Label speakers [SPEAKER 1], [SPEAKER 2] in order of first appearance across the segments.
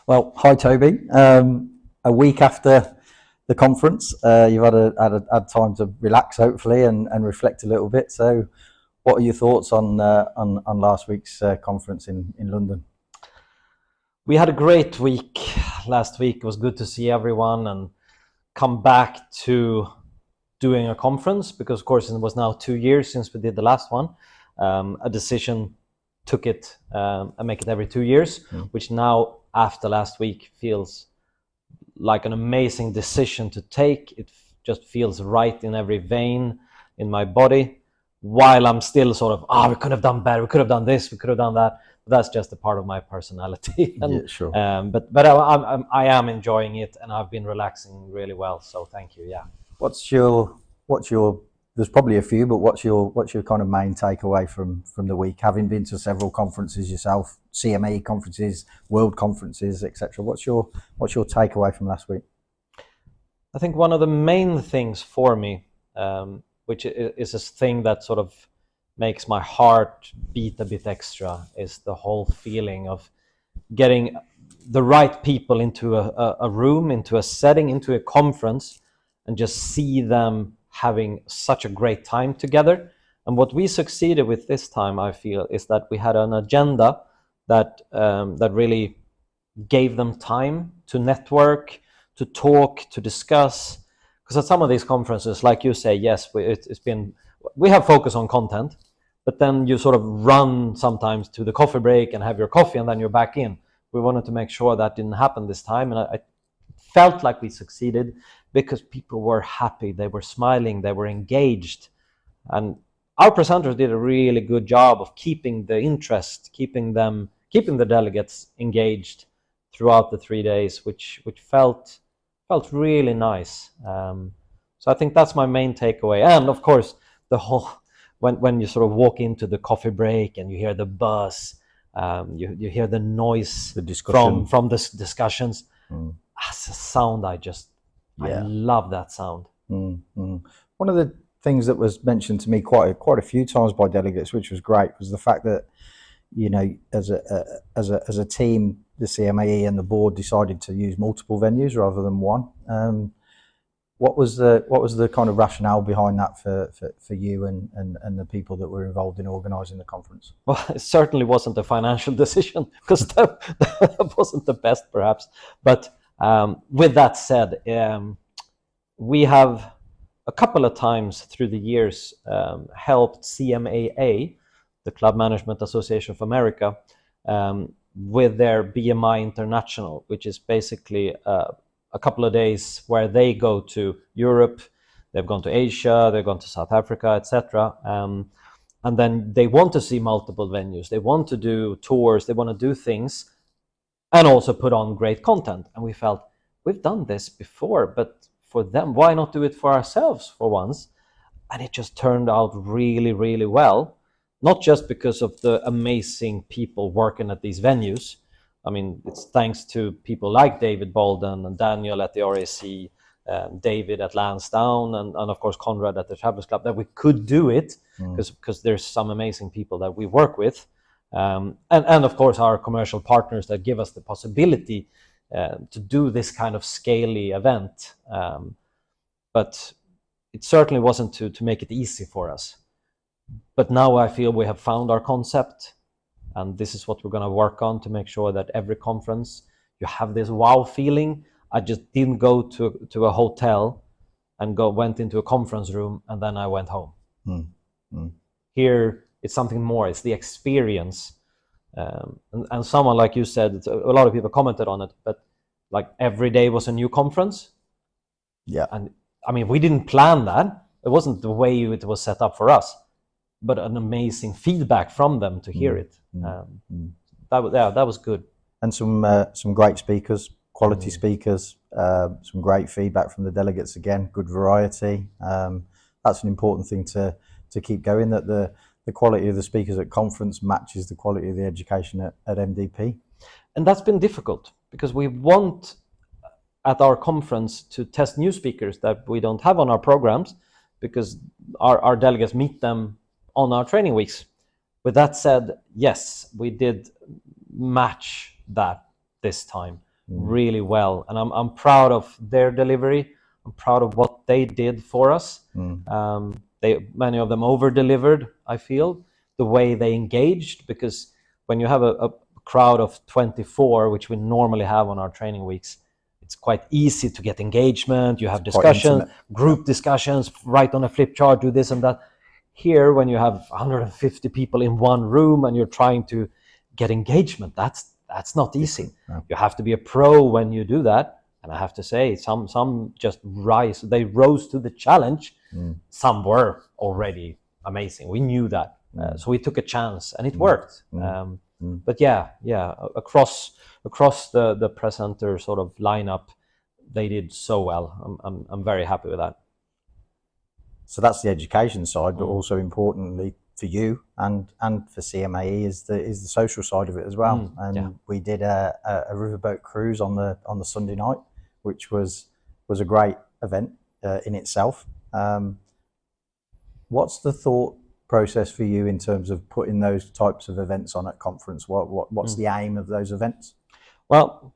[SPEAKER 1] Well, hi Toby. A week after the conference, you've had time to relax, hopefully, and reflect a little bit. So, what are your thoughts on last week's conference in London?
[SPEAKER 2] We had a great week last week. It was good to see everyone and come back to doing a conference because, of course, it was now 2 years since we did the last one. A decision took it and make it every 2 years, which now after last week feels like an amazing decision to take. It just feels right in every vein in my body, while I'm still sort of, we could have done better, we could have done this, we could have done that. But that's just a part of my personality. And,
[SPEAKER 1] yeah, sure.
[SPEAKER 2] But I am enjoying it, and I've been relaxing really well. So thank you. Yeah.
[SPEAKER 1] What's your there's probably a few, but what's your kind of main takeaway from the week, having been to several conferences yourself, CMAE conferences, world conferences, etc.? What's your takeaway from last week?
[SPEAKER 2] I think one of the main things for me, which is a thing that sort of makes my heart beat a bit extra, is the whole feeling of getting the right people into a room, into a setting, into a conference, and just see them having such a great time together. And what we succeeded with this time, I feel, is that we had an agenda that really gave them time to network, to talk, to discuss. Because at some of these conferences, like you say, yes, we have focus on content, but then you sort of run sometimes to the coffee break and have your coffee, and then you're back in. We wanted to make sure that didn't happen this time, and I felt like we succeeded because people were happy, they were smiling, they were engaged, and our presenters did a really good job of keeping the interest, keeping the delegates engaged throughout the 3 days, which felt really nice. So I think that's my main takeaway. And of course, the whole when you sort of walk into the coffee break and you hear the buzz, you hear the noise,
[SPEAKER 1] the discussion
[SPEAKER 2] from the discussions. As a sound, I love that sound.
[SPEAKER 1] One of the things that was mentioned to me quite a few times by delegates, which was great, was the fact that, you know, as a team, the CMAE and the board decided to use multiple venues rather than one. What was the kind of rationale behind that for you and the people that were involved in organising the conference?
[SPEAKER 2] Well, it certainly wasn't a financial decision, because that wasn't the best, perhaps. But with that said, we have a couple of times through the years helped CMAA, the Club Management Association of America, with their BMI International, which is basically a couple of days where they go to Europe, they've gone to Asia, they've gone to South Africa, etc. And then they want to see multiple venues, they want to do tours, they want to do things, and also put on great content. And we felt, we've done this before, but for them, why not do it for ourselves for once? And it just turned out really, really well. Not just because of the amazing people working at these venues. I mean, it's thanks to people like David Bolden and Daniel at the RAC, David at Lansdowne, and of course Conrad at the Travelers Club, that we could do it, because there's some amazing people that we work with. And of course our commercial partners that give us the possibility to do this kind of scaly event. But it certainly wasn't to make it easy for us. But now I feel we have found our concept, and this is what we're going to work on to make sure that every conference you have this wow feeling. I just didn't go to a hotel and went into a conference room and then I went home. Here it's something more. It's the experience. And someone, like you said, a lot of people commented on it, but like every day was a new conference.
[SPEAKER 1] Yeah.
[SPEAKER 2] And I mean, we didn't plan that. It wasn't the way it was set up for us, but an amazing feedback from them to hear it. That was good.
[SPEAKER 1] And some great speakers, quality speakers, some great feedback from the delegates. Again, good variety. That's an important thing to keep going, that the quality of the speakers at conference matches the quality of the education at MDP.
[SPEAKER 2] And that's been difficult, because we want at our conference to test new speakers that we don't have on our programs, because our delegates meet them on our training weeks. With that said, yes, we did match that this time. really well, and I'm proud of their delivery. I'm proud of what they did for us. Many of them over-delivered, I feel, the way they engaged, because when you have a crowd of 24, which we normally have on our training weeks, it's quite easy to get engagement. You have discussion, group discussions, write on a flip chart, do this and that. Here, when you have 150 people in one room and you're trying to get engagement, that's not easy. No. You have to be a pro when you do that. And I have to say, some just they rose to the challenge. Some were already amazing. We knew that. So we took a chance and it worked. But yeah, across the presenter sort of lineup, they did so well. I'm very happy with that.
[SPEAKER 1] So that's the education side, but also importantly for you and for CMAE is the social side of it as well. We did a riverboat cruise on the Sunday night, which was a great event in itself. What's the thought process for you in terms of putting those types of events on at conference? What's the aim of those events?
[SPEAKER 2] Well,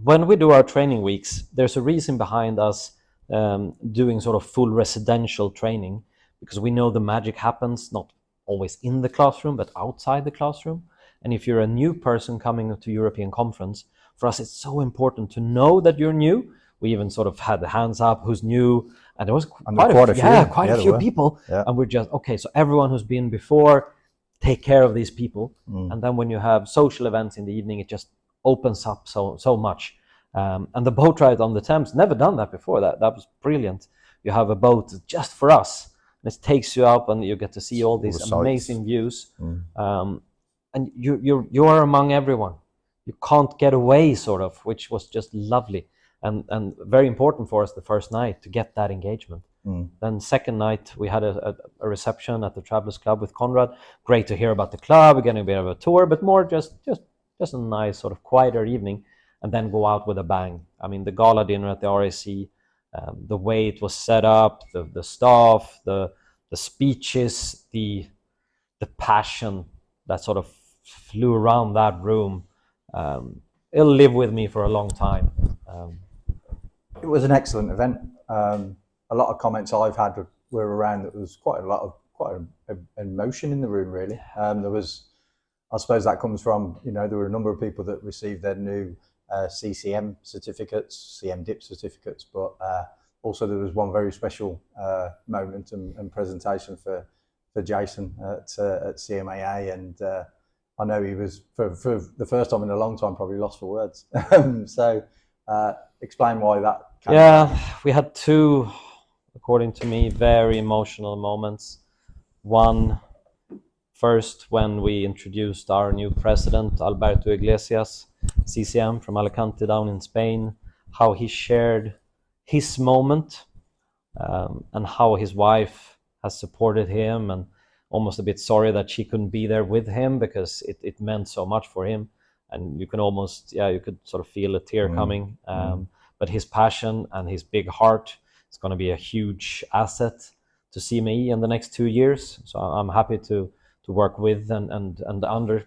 [SPEAKER 2] when we do our training weeks, there's a reason behind us doing sort of full residential training, because we know the magic happens not always in the classroom but outside the classroom. And if you're a new person coming to European conference, for us it's so important to know that you're new. We even sort of had the hands up, who's new, and there was quite a few people. And we're just, okay, so everyone who's been before, take care of these people. And then when you have social events in the evening, it just opens up so much. And the boat ride on the Thames, never done that before. That was brilliant. You have a boat just for us, and it takes you up and you get to see all these amazing views. And you are among everyone. You can't get away, sort of, which was just lovely. And very important for us the first night to get that engagement. Then second night we had a reception at the Travelers Club with Conrad. Great to hear about the club. We're getting a bit of a tour, but more just a nice sort of quieter evening, and then go out with a bang. I mean, the gala dinner at the RAC, the way it was set up, the staff, the speeches, the passion that sort of flew around that room. It'll live with me for a long time.
[SPEAKER 1] It was an excellent event. A lot of comments I've had were around that there was quite an emotion in the room, really. There was, I suppose that comes from, there were a number of people that received their new CCM certificates, CMDIP certificates, but also there was one very special moment and presentation for Jason at CMAA, and I know he was, for the first time in a long time, probably lost for words. So explain why that came out.
[SPEAKER 2] We had two, according to me, very emotional moments. One, first, when we introduced our new president, Alberto Iglesias, CCM from Alicante down in Spain, how he shared his moment and how his wife has supported him, and almost a bit sorry that she couldn't be there with him because it meant so much for him. And you can almost, you could sort of feel a tear coming. But his passion and his big heart is going to be a huge asset to CMAE in the next 2 years. So I'm happy to work with and under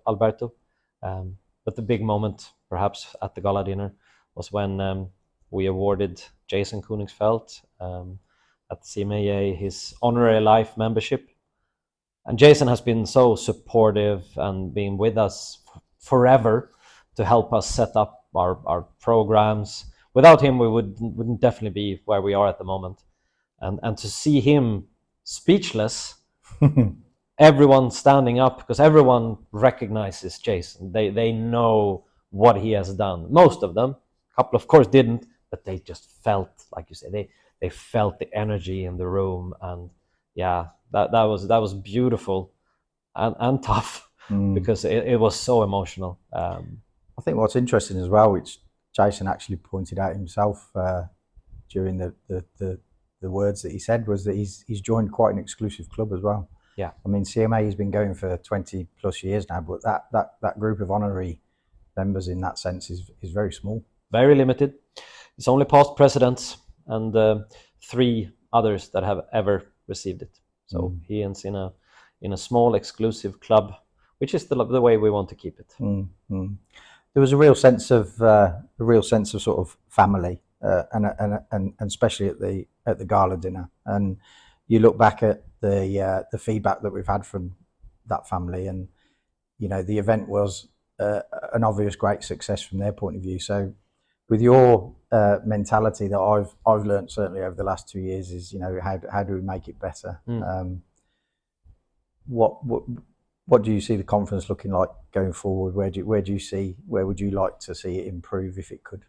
[SPEAKER 2] Alberto. But the big moment, perhaps at the gala dinner, was when we awarded Jason Koenigsfeld at CMAA his honorary life membership. And Jason has been so supportive and been with us forever to help us set up our programs. Without him, we wouldn't definitely be where we are at the moment. And to see him speechless, everyone standing up, because everyone recognizes Jason. They know what he has done. Most of them, a couple of course didn't, but they just felt, like you say, they felt the energy in the room. And yeah, that was beautiful and tough because it was so emotional.
[SPEAKER 1] I think what's interesting as well, which Jason actually pointed out himself during the words that he said, was that he's joined quite an exclusive club as well.
[SPEAKER 2] Yeah,
[SPEAKER 1] I mean, CMA has been going for 20 plus years now, but that group of honorary members in that sense is very small.
[SPEAKER 2] Very limited. It's only past presidents and 3 others that have ever received it. So he is in a small exclusive club, which is the way we want to keep it.
[SPEAKER 1] there was a real sense of sort of family, and especially at the gala dinner. And you look back at the feedback that we've had from that family, and the event was an obvious great success from their point of view. So, with your mentality that I've learned certainly over the last 2 years is how do we make it better? What do you see the conference looking like going forward? Where would you like to see it improve if it could?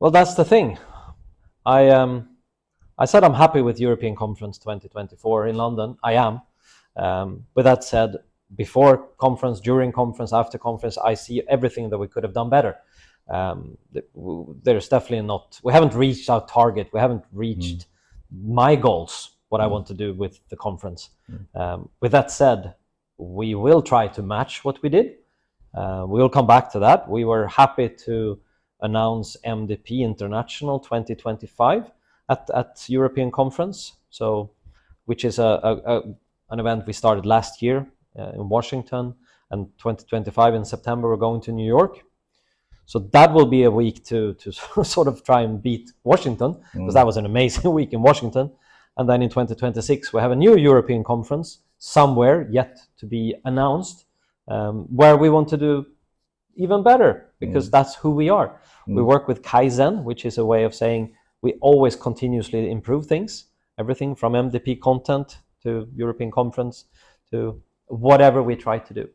[SPEAKER 2] Well, that's the thing. I said I'm happy with European Conference 2024 in London. I am. With that said, before conference, during conference, after conference, I see everything that we could have done better. There's definitely not. We haven't reached our target. We haven't reached my goals. What I want to do with the conference. With that said, we will try to match what we did. We will come back to that. We were happy to announce MDP International 2025 at European Conference, which is an event we started last year in Washington, and 2025 in September we're going to New York. So that will be a week to sort of try and beat Washington, because that was an amazing week in Washington. And then in 2026 we have a new European conference somewhere yet to be announced, where we want to do even better, because that's who we are. We work with Kaizen, which is a way of saying we always continuously improve things, everything from MDP content to European conference to whatever we try to do.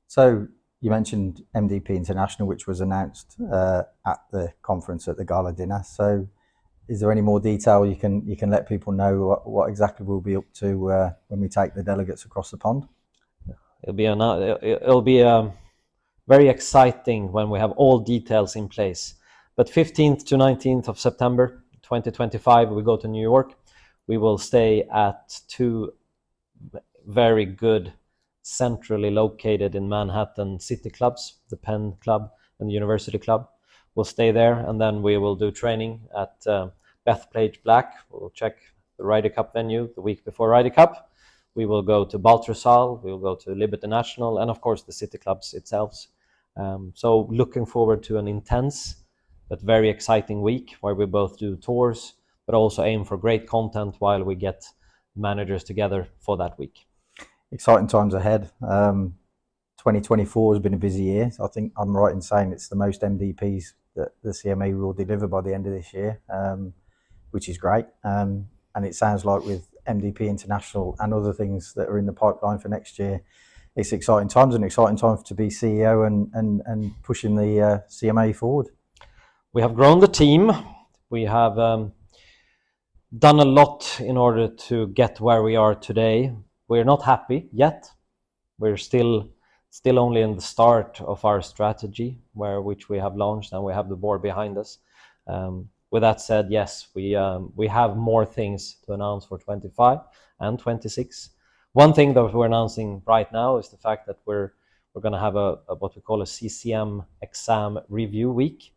[SPEAKER 1] So you mentioned MDP International, which was announced at the conference at the gala dinner. So is there any more detail you can let people know what exactly we'll be up to when we take the delegates across the pond?
[SPEAKER 2] It'll be very exciting when we have all details in place. But 15th to 19th of September 2025, we go to New York. We will stay at two very good, centrally located in Manhattan city clubs, the Penn Club and the University Club. We'll stay there, and then we will do training at Bethpage Black. We'll check the Ryder Cup venue the week before Ryder Cup. We will go to Baltusal, we will go to Liberty National, and of course the city clubs itself. So looking forward to an intense but very exciting week where we both do tours, but also aim for great content while we get managers together for that week.
[SPEAKER 1] Exciting times ahead. 2024 has been a busy year. I think I'm right in saying it's the most MDPs that the CMAE will deliver by the end of this year, which is great. And it sounds like with MDP International and other things that are in the pipeline for next year, it's exciting times, and exciting time to be CEO and pushing the CMAE forward.
[SPEAKER 2] We have grown the team. We have done a lot in order to get where we are today. We're not happy yet. We're still only in the start of our strategy, which we have launched, and we have the board behind us. With that said, yes, we have more things to announce for 25 and 26. One thing that we're announcing right now is the fact that we're going to have a what we call a CCM exam review week,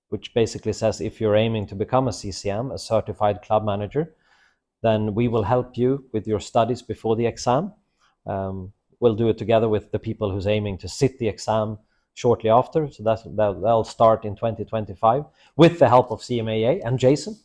[SPEAKER 2] which basically says if you're aiming to become a CCM, a certified club manager, then we will help you with your studies before the exam. We'll do it together with the people who's aiming to sit the exam shortly after. So that'll start in 2025 with the help of CMAE and Jason.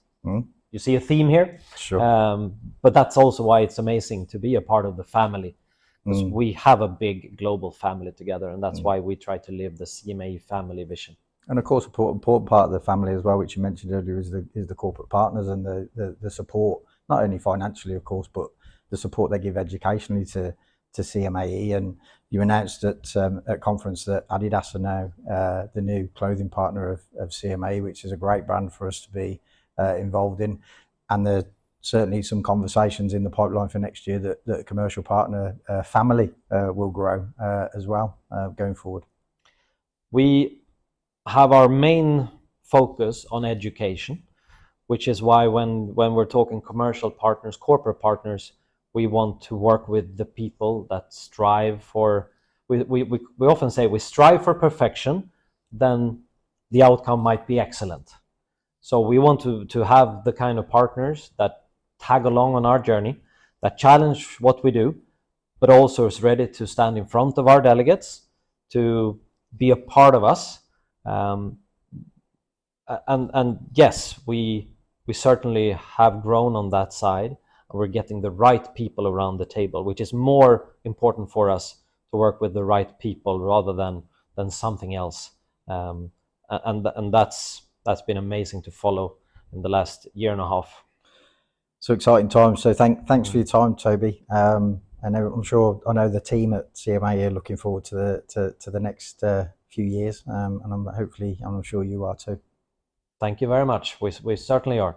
[SPEAKER 2] You see a theme here?
[SPEAKER 1] Sure.
[SPEAKER 2] But that's also why it's amazing to be a part of the family, because we have a big global family together, and that's why we try to live the CMAE family vision.
[SPEAKER 1] And of course, an important part of the family as well, which you mentioned earlier, is the corporate partners and the support, not only financially, of course, but the support they give educationally to CMAE. And you announced at conference that Adidas are now the new clothing partner of CMAE, which is a great brand for us to be involved in. And there's certainly some conversations in the pipeline for next year that a commercial partner family will grow as well going forward.
[SPEAKER 2] We have our main focus on education, which is why when we're talking commercial partners, corporate partners, we want to work with the people that strive for, we often say we strive for perfection, then the outcome might be excellent. So we want to have the kind of partners that tag along on our journey, that challenge what we do, but also is ready to stand in front of our delegates to be a part of us. And yes, we certainly have grown on that side, and we're getting the right people around the table, which is more important for us, to work with the right people rather than something else. And that's been amazing to follow in the last year and a half.
[SPEAKER 1] So exciting times. So thanks for your time, Toby. And I'm sure, I know the team at CMAE are looking forward to the next few years, and I'm sure you are too.
[SPEAKER 2] Thank you very much. We certainly are.